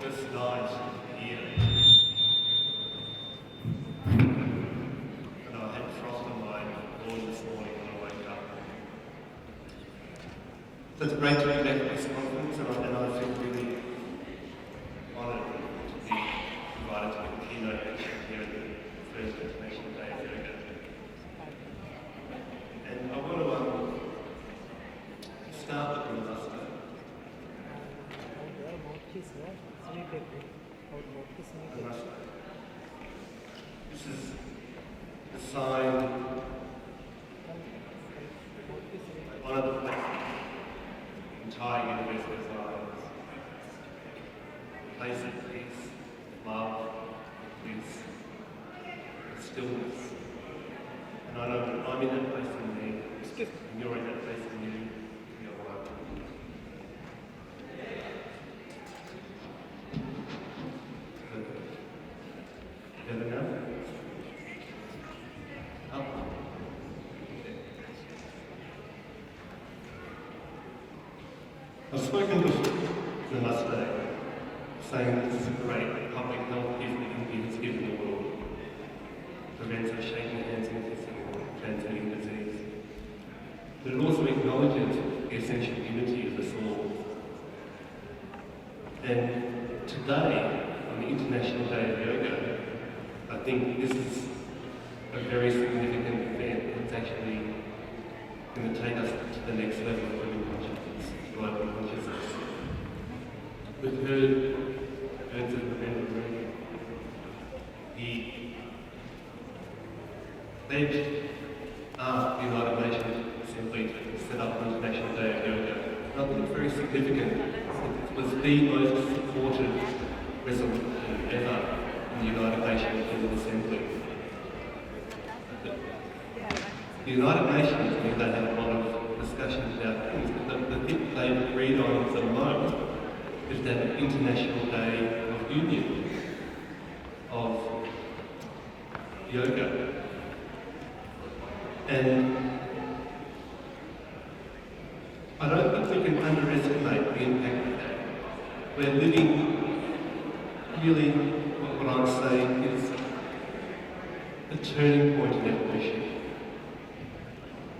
this night here, and I had frost on my lawn this morning when I woke up. So it's great to be back at this conference, and I feel really honoured to be invited to the keynote lecture here at the first International Day of Yoga. And I want to start with Namaste. This is the sign I honour the place, the entire universe with eyes. A place of peace, love, bliss, stillness. And I know that I'm in that place in me, and you're in that place in you, in your life. Together now? Up. I've spoken to Namaste, saying that this is a great public health gift that India has given the world. Prevents us shaking hands and kissing or transmitting disease. But it also acknowledges the essential unity of us all. And today, on the International Day of Yoga, I think this is a very significant event. It's actually going to take us to the next level of human consciousness, global consciousness. We've heard words of the Melbourne. He pledged the United Nations simply to set up an International Day of Yoga. And I think it's very significant. It was the most supported resolution ever in the United Nations General Assembly. The United Nations, I mean, they have a lot of discussions about things, but the thing they've agreed on the most is that an International Day of Union, of yoga. And I don't think we can underestimate the impact of that. We're living really, what I'm saying is a turning point in evolution.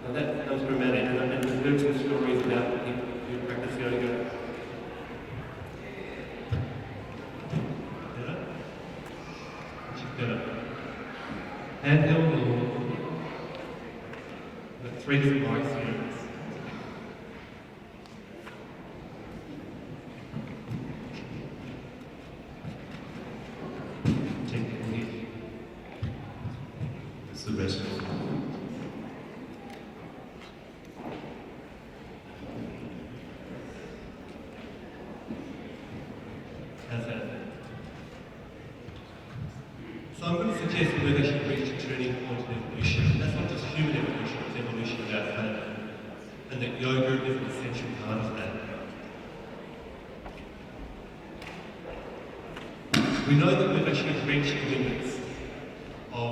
Now that comes dramatic, and we've heard some stories about people who practice yoga. Better? Much better. Handheld or the threads of my experience. Technically, it's the rest of it. How's that? So I'm going to suggest that we've actually reached a turning point in evolution. That's not just human evolution, it's evolution of our planet. And that yoga is an essential part of that. We know that we've actually reached the limits of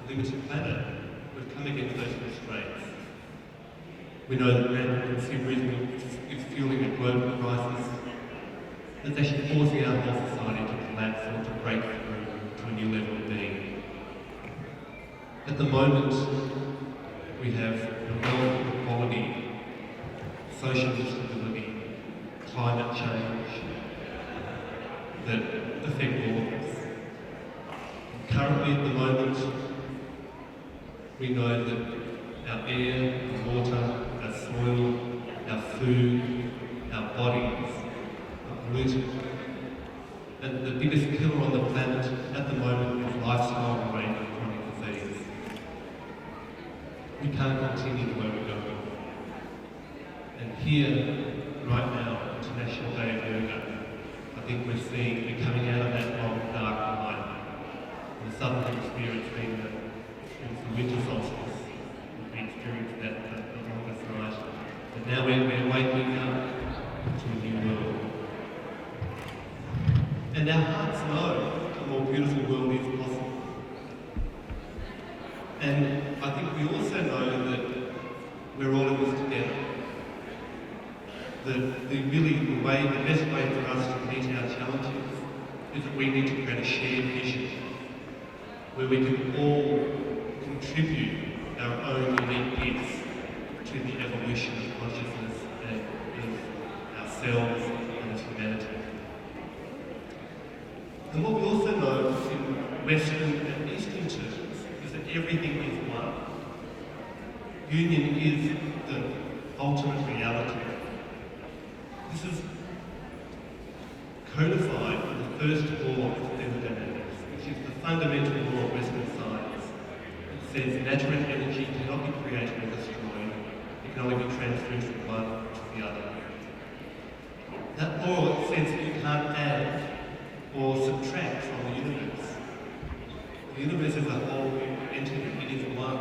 a limited planet. We've come against those constraints. We know that rampant consumerism is fueling a global crisis that's actually forcing our whole society to collapse or to break through to a new level of being. At the moment, we have wealth inequality, social instability, climate change that affect all of us. Currently, at the moment, we know that our air, our water, our soil, our food, our bodies are polluted. And the biggest killer on the planet at the moment is lifestyle-related chronic disease. We can't continue the way we're going. And here, right now, International Day of Yoga, I think we're seeing, we're coming out of that long, dark night. In the Southern Hemisphere, it's been the winter solstice. We experienced that the longest night. But now we're waking up to a new world. And our hearts know a more beautiful world is possible. And I think we also know that we're all in this together. The best way for us to meet we need to create a shared vision where we can all contribute our own unique gifts to the evolution of consciousness and of ourselves and of humanity. And what we also know in Western and Eastern terms is that everything is one. Union is the ultimate reality. This is codified in the first law of thermodynamics, which is the fundamental law of Western science. It says matter and energy cannot be created or destroyed, it can only be transferred from one to the other. That law says that you can't add or subtract from the universe. The universe as a whole entity, it is one.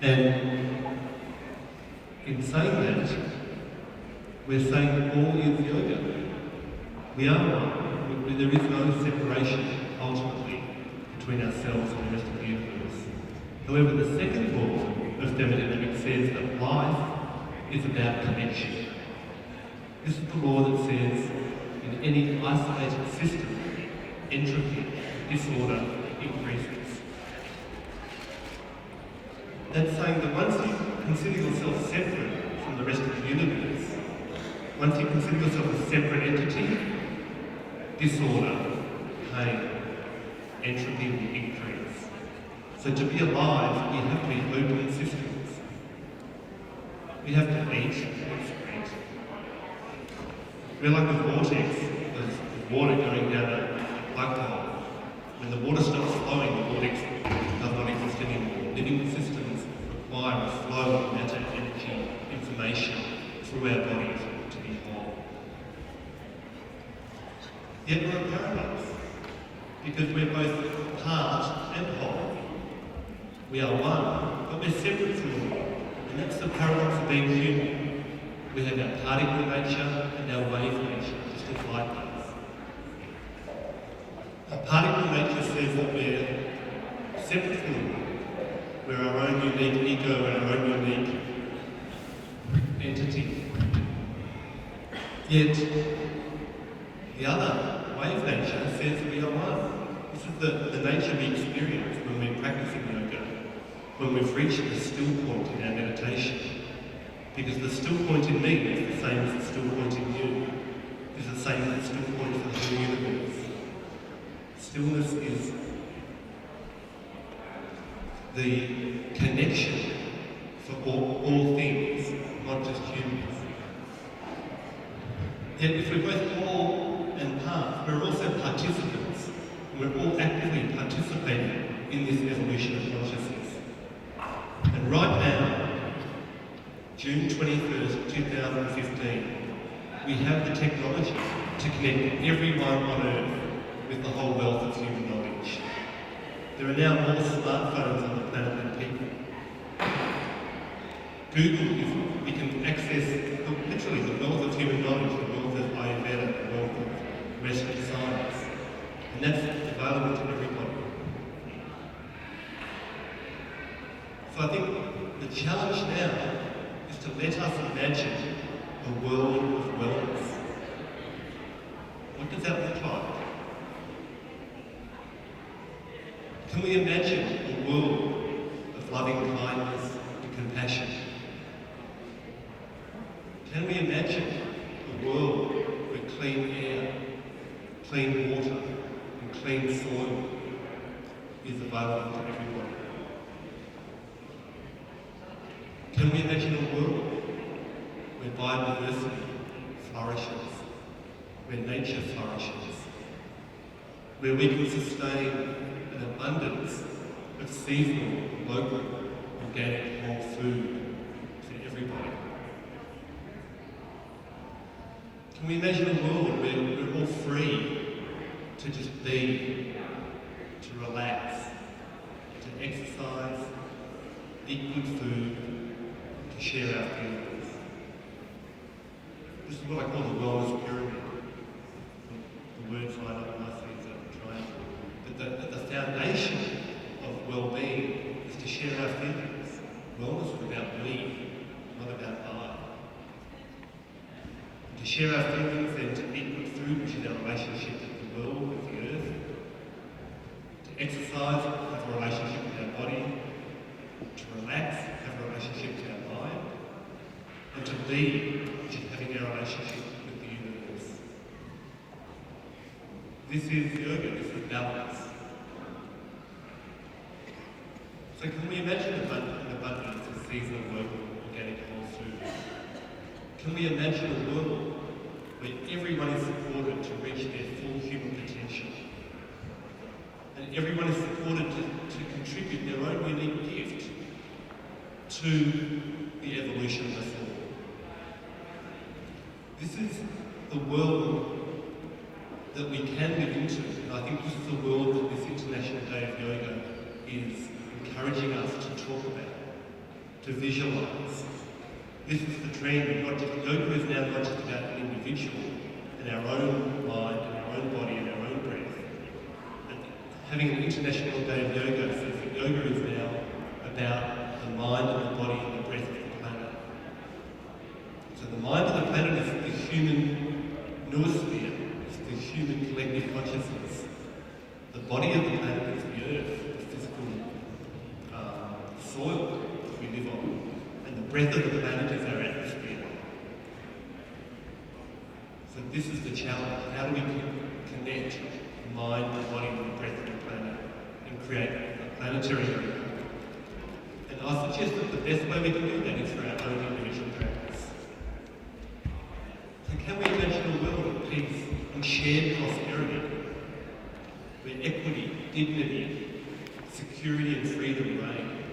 And in saying that, we're saying that all is yoga. We are one. There is no separation, ultimately, between ourselves and the rest of the universe. However, the second law of thermodynamics says that life is about connection. This is the law that says in any isolated system, entropy, disorder increases. That's saying that once you consider yourself separate from the rest of the universe, once you consider yourself a separate entity, disorder, pain, entropy will increase. So to be alive, you have to be open systems. We have to eat and excrete. We're like a vortex. There's water going down a plug hole. When the water stops flowing, the vortex does not exist anymore. Living systems require a flow of matter, energy, information through our bodies to be whole. Yet we're a paradox, because we're both part and whole. We are one, but we're separate from all. And that's the paradox of being human. We have our particle nature and our wave nature, just as light does. Our particle nature says that we're separate from the world. We're our own unique ego and our own unique entity. Yet, the other, wave nature, says that we are one. This is the nature we experience when we're practicing yoga, when we've reached the still point in our meditation. Because the still point in me is the same as the still point in you. It's the same as the still point for the whole universe. Stillness is the connection for all things, not just humans. Yet if we're both whole and part, we're also participants. We're all actively participating in this evolution of consciousness. And right now, June 21st, 2015, we have the technology to connect everyone on Earth with the whole wealth of human knowledge. There are now more smartphones on the planet than people. Google, we can access literally the wealth of human knowledge, the wealth of Ayurveda, the wealth of Western science, and that's available to everybody. So I think the challenge now is to let us imagine a world of wellness. What does that look like? Can we imagine a world of loving kindness and compassion? Can we imagine a world where clean air, clean water and clean soil is available to everybody? Can we imagine a world where biodiversity flourishes, where nature flourishes, where we can sustain an abundance of seasonal, local, organic, whole food for everybody? Can we imagine a world where we're all free to just be, to relax, to exercise, eat good food, to share our feelings? This is what I call the wellness pyramid. The words line up nicely as a triangle. But the foundation of well-being is to share our feelings. Wellness is about we, not about I. To share our feelings and to eat good food food, which is our relationship with the world, with the earth. To exercise, have a relationship with our body. To relax, have a relationship with our mind. And to be, which is having a relationship with the universe. This is yoga, this is balance. So can we imagine an abundance of seasonal, local, organic, whole food? Can we imagine a world where everyone is supported to reach their full human potential? And everyone is supported to contribute their own unique gift to the evolution of us all. This is the world that we can live into, and I think this is the world that this International Day of Yoga is encouraging us to talk about, to visualise. This is the dream. Yoga is now not just about an individual and our own mind and our own body and our own breath. And having an International Day of Yoga says that yoga is now about the mind and the body and the breath of the planet. So the mind of the planet is the human noosphere, it's the human collective consciousness. The body of the planet is the earth, the physical soil that we live on. And the breath of the planet is our atmosphere. So this is the challenge. How do we connect the mind, the body, and the breath of the planet and create a planetary yoga? And I suggest that the best way we can do that is through our own individual practice. So can we imagine a world of peace and shared prosperity, where equity, dignity, security and freedom reign?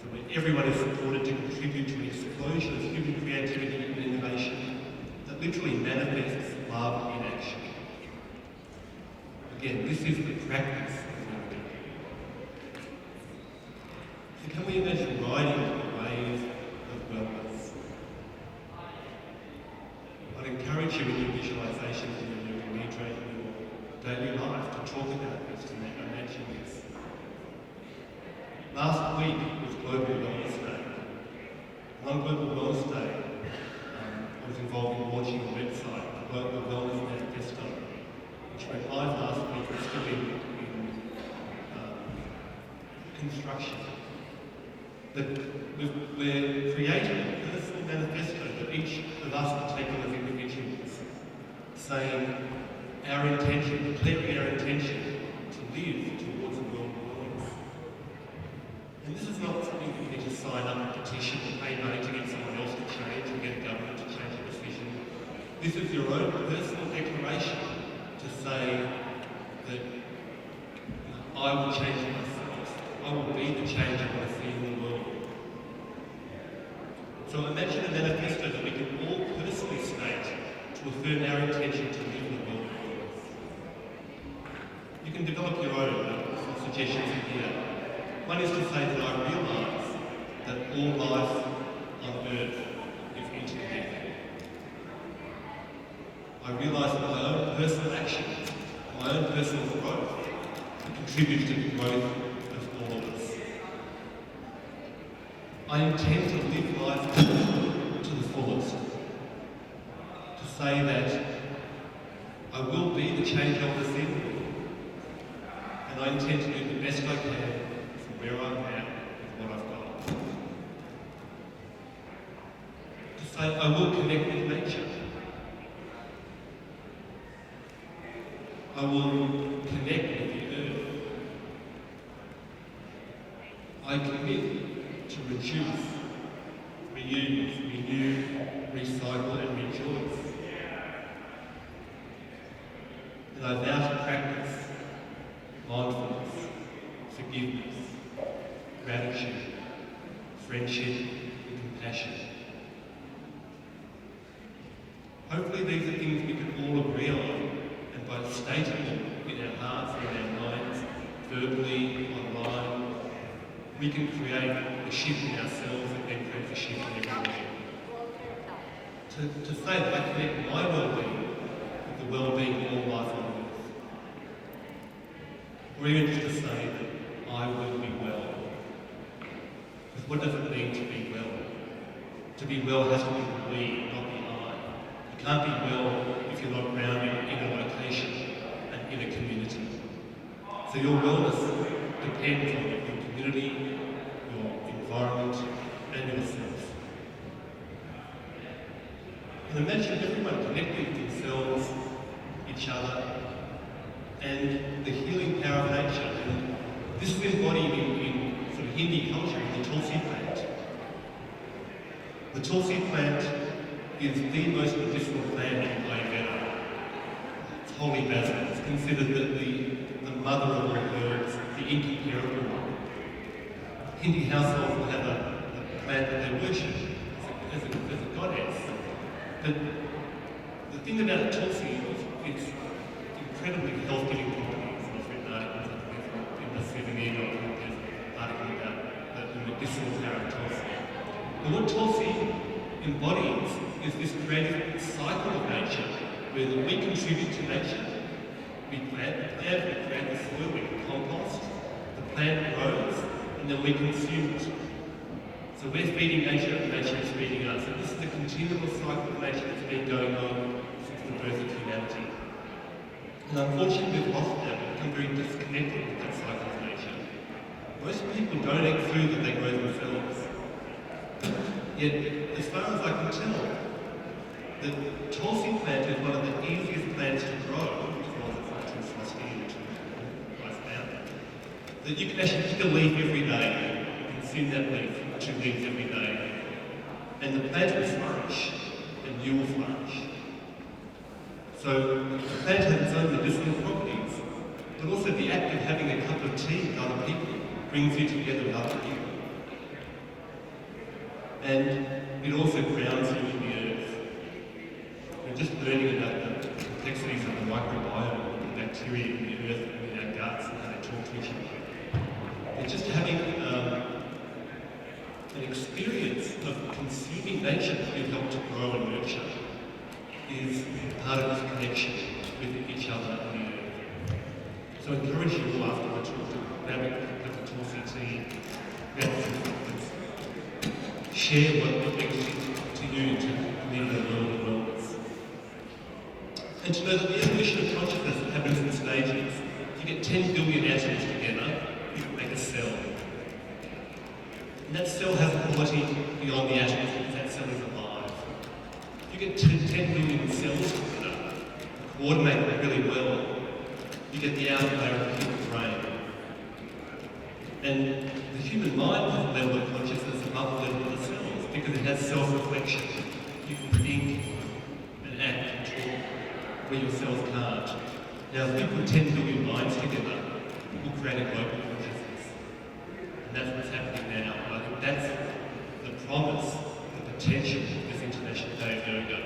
So where everyone is supported to contribute to an explosion of human creativity and innovation that literally manifests love in action. Again, this is the practice of yoga. So can we imagine riding the wave of wellness? I'd encourage you in your visualizations and in your nidra, in your daily life, to talk about this, to imagine this. Last week was Global Wellness Day. On Global Wellness Day, I was involved in launching a website, the Global Wellness Manifesto, which went live last week and still in construction. But we're creating a personal manifesto that each of us will take on as individuals, saying our intention, declaring our intention to live towards a world of wellness. And this is not something that you need to sign up a petition or pay money to get someone else to change or get a government to change a decision. This is your own personal declaration to say that I will change myself. I will be the change I want to see in the world. So imagine a manifesto that we can all personally state to affirm our intention to live in the world of wellness. You can develop your own, some suggestions in here. One is to say that I realise that all life on earth is interconnected. I realise that my own personal actions, my own personal growth, contribute to the growth of all of us. I intend to live life to the fullest. To say that I will be the change I want to see in the world. And I intend to do the best I can from where I'm at with what I've got. To say I will connect with nature. I will connect with the earth. I commit to reduce, reuse, renew, recycle and rejoice. And I vow to practice mindfulness, forgiveness, gratitude, friendship and compassion. Hopefully these are things we can all agree on, and by stating them in our hearts and in our minds, verbally, online, we can create a shift in ourselves and then create a shift in everyone. To say that I connect my well-being with the well-being of all life on earth. Or even just to say that I will be well. Because what does it mean to be well? To be well has to be the we, not the I. can't be well if you're not grounded in a location and in a community. So your wellness depends on your community, your environment, and yourself. And imagine everyone connecting with themselves, each other, and the healing power of nature. And this is embodied in sort of Hindi culture, in the Tulsi plant. The Tulsi plant is the most medicinal plant in Ayurveda. It's holy basil. It's considered the mother of all herbs, the incomparable one. Hindi households will have a plant that they worship as a goddess. But the thing about Tulsi is it's incredibly health-giving properties. I've written articles in the 70s, there's an article about the medicinal power of Tulsi. But what Tulsi embodies is this creative cycle of nature, where we contribute to nature. We plant the plant, we create the soil, we compost, the plant grows, and then we consume it. So we're feeding nature, and nature is feeding us. And this is the continual cycle of nature that's been going on since the birth of humanity. And unfortunately, we've lost that. We've become very disconnected with that cycle of nature. Most people don't eat food that they grow themselves. Yet, as far as I can tell, the Tulsi plant is one of the easiest plants to grow, as well as it's not too frosty or too nice down, that you can actually pick a leaf every day, consume that leaf, 2 leaves every day, and the plant will flourish, and you will flourish. So the plant has its own medicinal properties, but also the act of having a cup of tea with other people brings you together with other people. And it also grounds you in the earth. We're just learning about the complexities of the microbiome, the bacteria in the earth and in our guts and how they talk to each other. And just having an experience of consuming nature that we've helped to grow and nurture is part of this connection with each other and the earth. So I encourage you all afterwards to grab a cup of Tulsi tea, grab some chocolates, share what brings to you to live in a world of wellness. And to know that the evolution of consciousness happens in stages. You get 10 billion atoms together, you can make a cell. And that cell has a quality beyond the atoms because that cell is alive. If you get 10 billion cells together, coordinate really well, you get the outer layer of the human brain. And the human mind has a level of consciousness above the level of the cells because it has self-reflection. You can think and act and talk where your cells can't. Now, if we put 10 billion minds together, we'll create a global consciousness. And that's what's happening now. And I think that's the promise, the potential of this International Day of Yoga.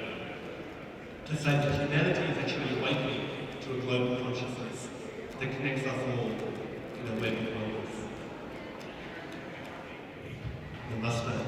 To say that humanity is actually awakening to a global consciousness that connects us all in a web of wellness. Namaste.